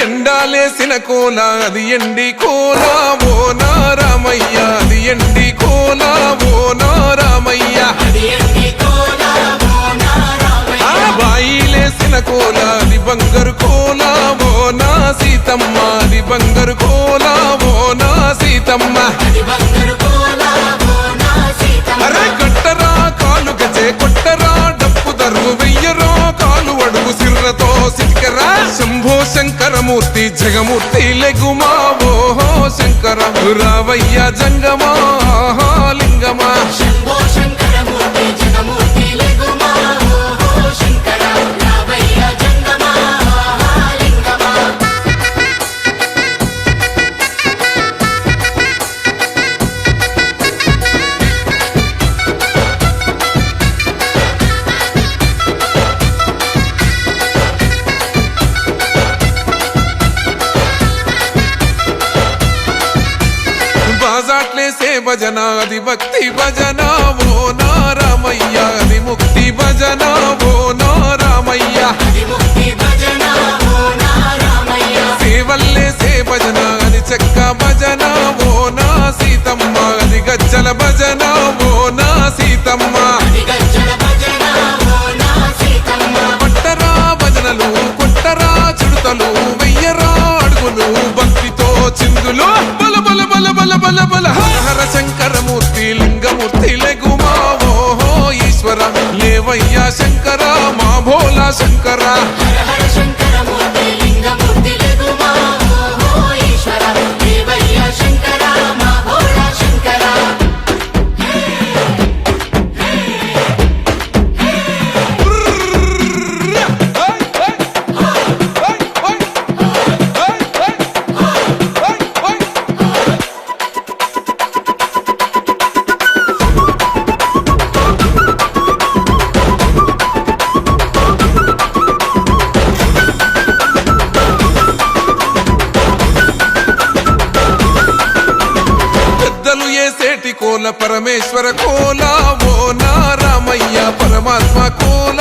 ఎండాలేసిన కోల అది ఎండి కోల ఓ నారామయ్య అది ఎండి కోల ఓ నారామయ్య బాయిలేసిన కోల అది బంగారు కోల ఓ నా సీతమ్మ అది బంగారు కోల ఓ నా సీతమ్మ అరే కట్టరా కాలు గజే కొట్టరా డప్పు దరువు వెయ్యరో కాలు అడుగు సిర్రతో సిటికరా శంభో శంకరమూర్తి జగమూర్తి లెగుమా ఓహో శంకర రావయ్య జంగమా లింగమా బాజాట్లేసే భజన అది భక్తి భజన ఓ నారామయ్య అది ముక్తి భజన ఓ నారామయ్య సేవల్లేసే భజన అది చెక్క భజన ఓ నా సీతమ్మ అది గజ్జల భజన ఓ నా సీతమ్మ పట్టరా భజనలు కొట్టరా చుడతలు వెయ్యరా అడుగులు భక్తితో చిందులు బల బల బల బల బల బల హర శంకరమూర్తి లింగమూర్తి లెగుమా ఓహో ఈశ్వర లేవయ్యా శంకర మా భోలా శంకర కోల పరమేశ్వర కోల ఓ నారామయ్య పరమాత్మ కోల